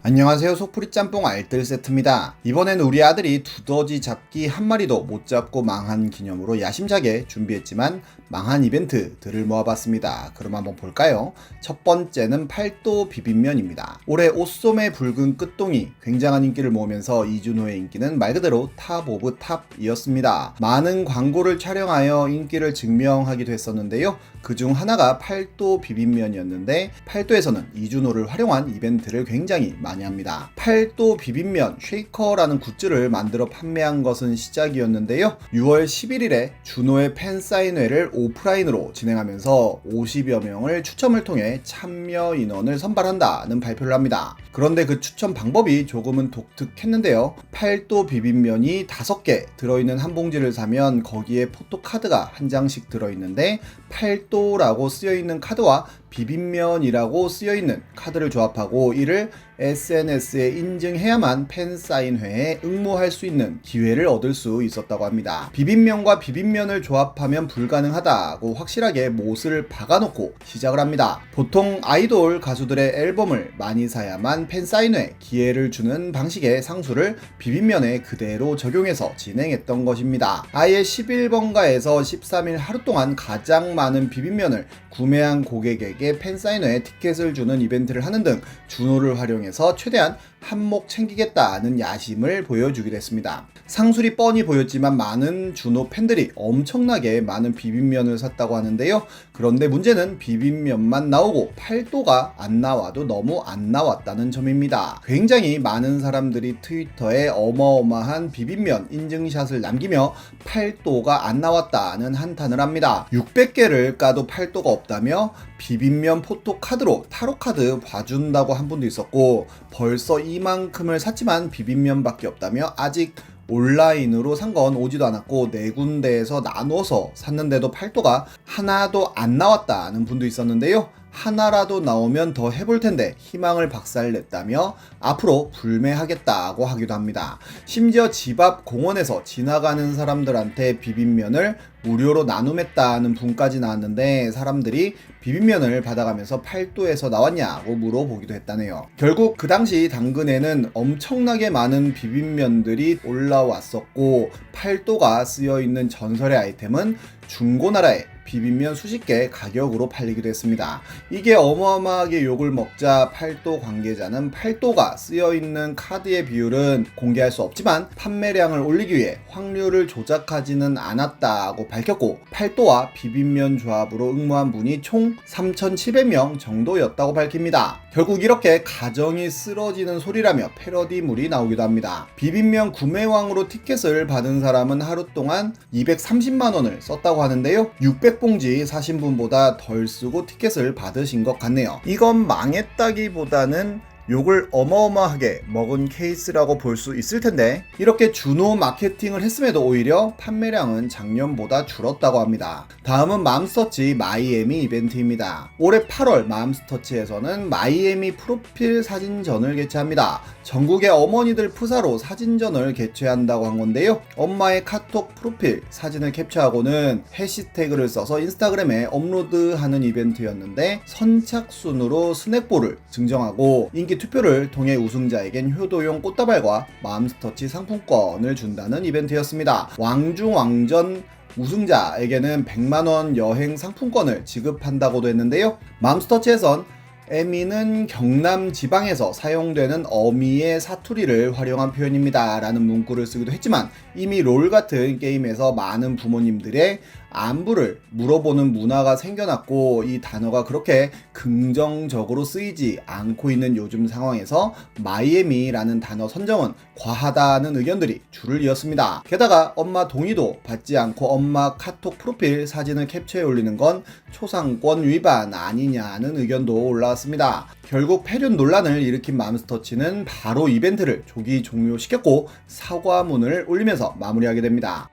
안녕하세요. 속풀이 짬뽕 알뜰 세트입니다. 이번엔 우리 아들이 두더지 잡기 한 마리도 못 잡고 망한 기념으로 야심차게 준비했지만 망한 이벤트들을 모아봤습니다. 그럼 한번 볼까요? 첫 번째는 팔도 비빔면입니다. 올해 옷소매 붉은 끝동이 굉장한 인기를 모으면서 이준호의 인기는 말 그대로 탑 오브 탑이었습니다. 많은 광고를 촬영하여 인기를 증명하기도 했었는데요. 그중 하나가 팔도 비빔면이었는데 팔도에서는 이준호를 활용한 이벤트를 굉장히 많이 합니다. 팔도 비빔면 쉐이커라는 굿즈를 만들어 판매한 것은 시작이었는데요. 6월 11일에 준호의 팬사인회를 오프라인으로 진행하면서 50여 명을 추첨을 통해 참여 인원을 선발한다는 발표를 합니다. 그런데 그 추첨 방법이 조금은 독특했는데요. 팔도 비빔면이 5개 들어있는 한 봉지를 사면 거기에 포토카드가 한 장씩 들어있는데 팔도라고 쓰여있는 카드와 비빔면이라고 쓰여있는 카드를 조합하고 이를 SNS에 인증해야만 팬사인회에 응모할 수 있는 기회를 얻을 수 있었다고 합니다. 비빔면과 비빔면을 조합하면 불가능하다고 확실하게 못을 박아놓고 시작을 합니다. 보통 아이돌 가수들의 앨범을 많이 사야만 팬사인회 기회를 주는 방식의 상수를 비빔면에 그대로 적용해서 진행했던 것입니다. 아예 11번가에서 13일 하루 동안 가장 많은 비빔면을 구매한 고객에게 팬사인회 티켓을 주는 이벤트를 하는 등 준호를 활용해서 최대한 한몫 챙기겠다는 야심을 보여주기도 했습니다. 상술이 뻔히 보였지만 많은 준호 팬들이 엄청나게 많은 비빔면을 샀다고 하는데요. 그런데 문제는 비빔면만 나오고 팔도가 안 나와도 너무 안 나왔다는 점입니다. 굉장히 많은 사람들이 트위터에 어마어마한 비빔면 인증샷을 남기며 팔도가 안 나왔다는 한탄을 합니다. 600개를 까도 팔도가 없다며 비빔면 포토카드로 타로카드 봐준다고 한 분도 있었고 벌써 이만큼을 샀지만 비빔면밖에 없다며 아직 온라인으로 산 건 오지도 않았고 4군데에서 나눠서 샀는데도 팔도가 하나도 안 나왔다는 분도 있었는데요. 하나라도 나오면 더 해볼 텐데 희망을 박살냈다며 앞으로 불매하겠다고 하기도 합니다. 심지어 집 앞 공원에서 지나가는 사람들한테 비빔면을 무료로 나눔했다는 분까지 나왔는데 사람들이 비빔면을 받아가면서 팔도에서 나왔냐고 물어보기도 했다네요. 결국 그 당시 당근에는 엄청나게 많은 비빔면들이 올라왔었고 팔도가 쓰여있는 전설의 아이템은 중고나라에 비빔면 수십 개 가격으로 팔리기도 했습니다. 이게 어마어마하게 욕을 먹자 팔도 관계자는 팔도가 쓰여있는 카드의 비율은 공개할 수 없지만 판매량을 올리기 위해 확률을 조작하지는 않았다고 밝혔고 팔도와 비빔면 조합으로 응모한 분이 총 3,700명 정도였다고 밝힙니다. 결국 이렇게 가정이 쓰러지는 소리라며 패러디물이 나오기도 합니다. 비빔면 구매왕으로 티켓을 받은 사람은 하루 동안 230만원을 썼다고 하는데요. 600봉지 사신 분보다 덜 쓰고 티켓을 받으신 것 같네요. 이건 망했다기보다는 욕을 어마어마하게 먹은 케이스라고 볼 수 있을 텐데 이렇게 준호 마케팅을 했음에도 오히려 판매량은 작년보다 줄었다고 합니다. 다음은 맘스터치 마이애미 이벤트입니다. 올해 8월 맘스터치에서는 마이애미 프로필 사진전을 개최합니다. 전국의 어머니들 프사로 사진전을 개최한다고 한 건데요. 엄마의 카톡 프로필 사진을 캡처하고는 해시태그를 써서 인스타그램에 업로드하는 이벤트였는데 선착순으로 스낵볼을 증정하고 인기 투표를 통해 우승자에겐 효도용 꽃다발과 맘스터치 상품권을 준다는 이벤트였습니다. 왕중왕전 우승자에게는 100만원 여행 상품권을 지급한다고도 했는데요. 맘스터치에선 에미는 경남 지방에서 사용되는 어미의 사투리를 활용한 표현입니다 라는 문구를 쓰기도 했지만 이미 롤 같은 게임에서 많은 부모님들의 안부를 물어보는 문화가 생겨났고 이 단어가 그렇게 긍정적으로 쓰이지 않고 있는 요즘 상황에서 마이애미라는 단어 선정은 과하다는 의견들이 줄을 이었습니다. 게다가 엄마 동의도 받지 않고 엄마 카톡 프로필 사진을 캡처해 올리는 건 초상권 위반 아니냐는 의견도 올라왔습니다. 결국 폐륜 논란을 일으킨 맘스터치는 바로 이벤트를 조기 종료시켰고 사과문을 올리면서 마무리하게 됩니다.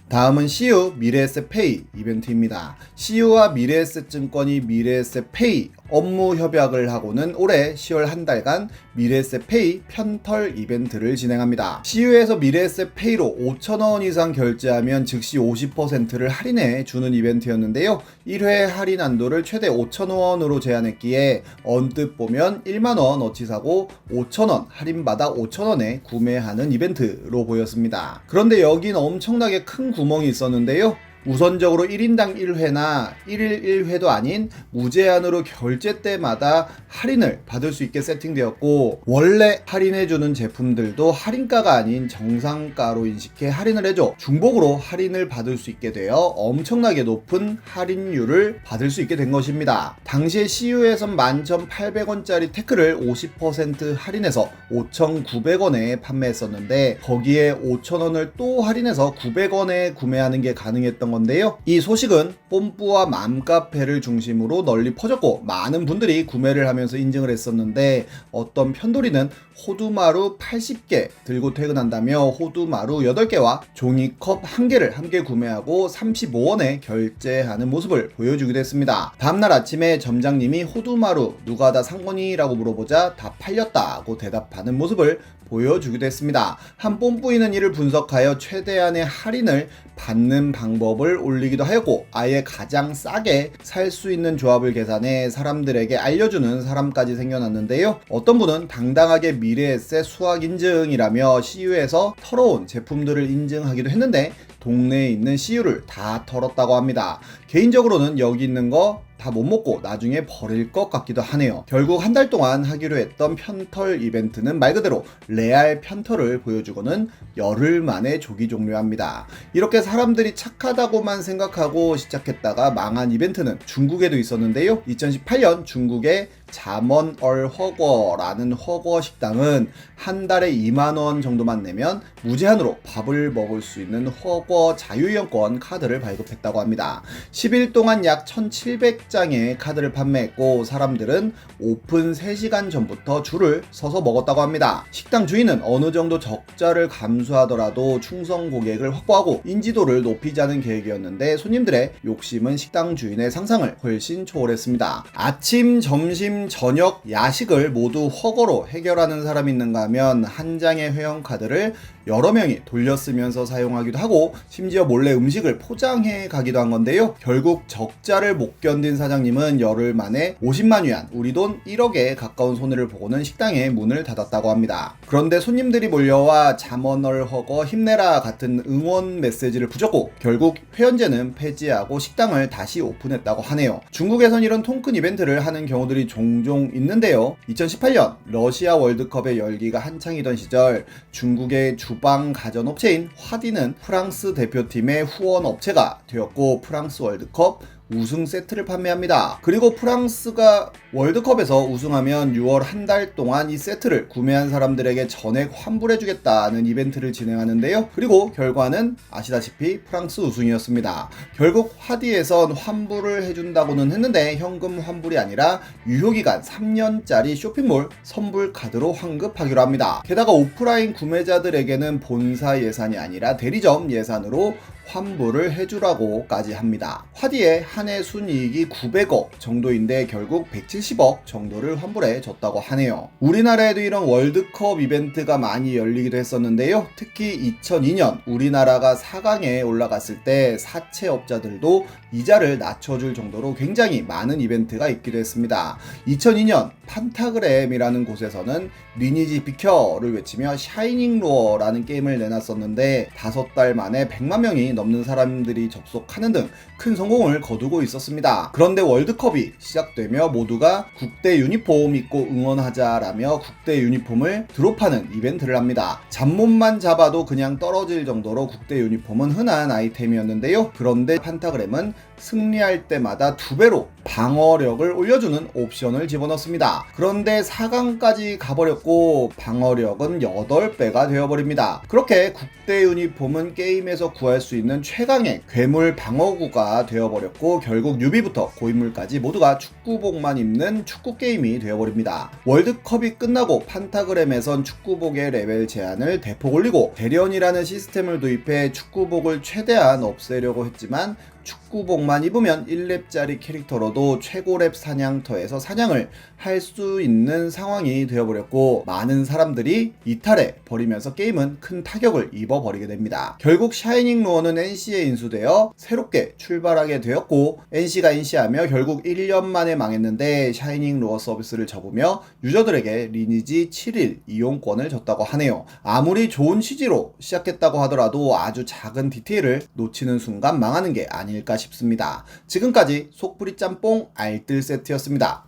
다음은 CU 미래에셋페이 이벤트입니다. CU와 미래에셋증권이 미래에셋페이 업무 협약을 하고는 올해 10월 한 달간 미래에셋페이 편털 이벤트를 진행합니다. CU에서 미래에셋페이로 5,000원 이상 결제하면 즉시 50%를 할인해 주는 이벤트였는데요. 1회 할인 한도를 최대 5,000원으로 제한했기에 언뜻 보면 1만원 어치 사고 5,000원 할인받아 5,000원에 구매하는 이벤트로 보였습니다. 그런데 여긴 엄청나게 큰 구멍이 있었는데요. 우선적으로 1인당 1회나 1일 1회도 아닌 무제한으로 결제 때마다 할인을 받을 수 있게 세팅되었고, 원래 할인해주는 제품들도 할인가가 아닌 정상가로 인식해 할인을 해줘 중복으로 할인을 받을 수 있게 되어 엄청나게 높은 할인율을 받을 수 있게 된 것입니다. 당시에 CU에선 11,800원짜리 테크를 50% 할인해서 5,900원에 판매했었는데, 거기에 5,000원을 또 할인해서 900원에 구매하는 게 가능했던 건데요. 이 소식은 뽐뿌와 맘카페를 중심으로 널리 퍼졌고 많은 분들이 구매를 하면서 인증을 했었는데, 어떤 편돌이는 호두마루 80개 들고 퇴근한다며 호두마루 8개와 종이컵 1개를 함께 구매하고 35원에 결제하는 모습을 보여주기도 했습니다. 다음날 아침에 점장님이 호두마루 누가 다 산 거니? 라고 물어보자 다 팔렸다고 대답하는 모습을 보여주기도 했습니다. 한 뽐뿌이는 이를 분석하여 최대한의 할인을 받는 방법을 올리기도 하였고, 아예 가장 싸게 살 수 있는 조합을 계산해 사람들에게 알려주는 사람까지 생겨났는데요. 어떤 분은 당당하게 미래에셋 수확 인증이라며 CU에서 털어온 제품들을 인증하기도 했는데, 동네에 있는 CU를 다 털었다고 합니다. 개인적으로는 여기 있는 거 다 못 먹고 나중에 버릴 것 같기도 하네요. 결국 한 달 동안 하기로 했던 편털 이벤트는 말 그대로 레알 편털을 보여주고는 열흘 만에 조기 종료합니다. 이렇게 사람들이 착하다고만 생각하고 시작했다가 망한 이벤트는 중국에도 있었는데요. 2018년 중국의 잠언얼허거라는 허거 식당은 한 달에 2만원 정도만 내면 무제한으로 밥을 먹을 수 있는 허거 자유이용권 카드를 발급했다고 합니다. 10일 동안 약 1,700장의 카드를 판매했고, 사람들은 오픈 3시간 전부터 줄을 서서 먹었다고 합니다. 식당 주인은 어느 정도 적자를 감수하더라도 충성 고객을 확보하고 인지도를 높이자는 계획이었는데, 손님들의 욕심은 식당 주인의 상상을 훨씬 초월했습니다. 아침, 점심, 저녁, 야식을 모두 허거로 해결하는 사람이 있는가 하면 한 장의 회원카드를 여러 명이 돌려쓰면서 사용하기도 하고, 심지어 몰래 음식을 포장해 가기도 한 건데요. 결국 적자를 못 견딘 사장님은 열흘 만에 50만 위안, 우리 돈 1억에 가까운 손해를 보고는 식당의 문을 닫았다고 합니다. 그런데 손님들이 몰려와 잠언얼허거 힘내라 같은 응원 메시지를 붙였고, 결국 회원제는 폐지하고 식당을 다시 오픈했다고 하네요. 중국에선 이런 통큰 이벤트를 하는 경우들이 종종 있는데요. 2018년 러시아 월드컵의 열기가 한창이던 시절 중국의 주방 가전업체인 화디는 프랑스 대표팀의 후원업체가 되었고, 프랑스 월드컵 우승 세트를 판매합니다. 그리고 프랑스가 월드컵에서 우승하면 6월 한 달 동안 이 세트를 구매한 사람들에게 전액 환불해주겠다는 이벤트를 진행하는데요. 그리고 결과는 아시다시피 프랑스 우승이었습니다. 결국 화디에선 환불을 해준다고는 했는데 현금 환불이 아니라 유효기간 3년짜리 쇼핑몰 선불 카드로 환급하기로 합니다. 게다가 오프라인 구매자들에게는 본사 예산이 아니라 대리점 예산으로 환불을 해주라고까지 합니다. 화디의 한 해 순이익이 900억 정도인데 결국 170억 정도를 환불해 줬다고 하네요. 우리나라에도 이런 월드컵 이벤트가 많이 열리기도 했었는데요. 특히 2002년 우리나라가 4강에 올라갔을 때 사채업자들도 이자를 낮춰줄 정도로 굉장히 많은 이벤트가 있기도 했습니다. 2002년 판타그램이라는 곳에서는 리니지 비켜를 외치며 샤이닝 로어라는 게임을 내놨었는데 5달 만에 100만 명이 넘는 사람들이 접속하는 등 큰 성공을 거두고 있었습니다. 그런데 월드컵이 시작되며 모두가 국대 유니폼 입고 응원하자라며 국대 유니폼을 드롭하는 이벤트를 합니다. 잡몸만 잡아도 그냥 떨어질 정도로 국대 유니폼은 흔한 아이템이었는데요. 그런데 판타그램은 승리할 때마다 2배로 방어력을 올려주는 옵션을 집어넣습니다. 그런데 4강까지 가버렸고 방어력은 8배가 되어버립니다. 그렇게 국대 유니폼은 게임에서 구할 수 있는 있는 최강의 괴물 방어구가 되어버렸고 결국 뉴비부터 고인물까지 모두가 축구복만 입는 축구게임이 되어버립니다. 월드컵이 끝나고 판타그램에선 축구복의 레벨 제한을 대폭 올리고 대련이라는 시스템을 도입해 축구복을 최대한 없애려고 했지만 축구복만 입으면 1렙짜리 캐릭터로도 최고렙 사냥터에서 사냥을 할 수 있는 상황이 되어버렸고 많은 사람들이 이탈해 버리면서 게임은 큰 타격을 입어버리게 됩니다. 결국 샤이닝 로어는 NC에 인수되어 새롭게 출발하게 되었고 NC가 인시하며 결국 1년 만에 망했는데 샤이닝 로어 서비스를 접으며 유저들에게 리니지 7일 이용권을 줬다고 하네요. 아무리 좋은 취지로 시작했다고 하더라도 아주 작은 디테일을 놓치는 순간 망하는 게 아닐까 싶습니다. 지금까지 속풀이 짬뽕 알뜰 세트였습니다.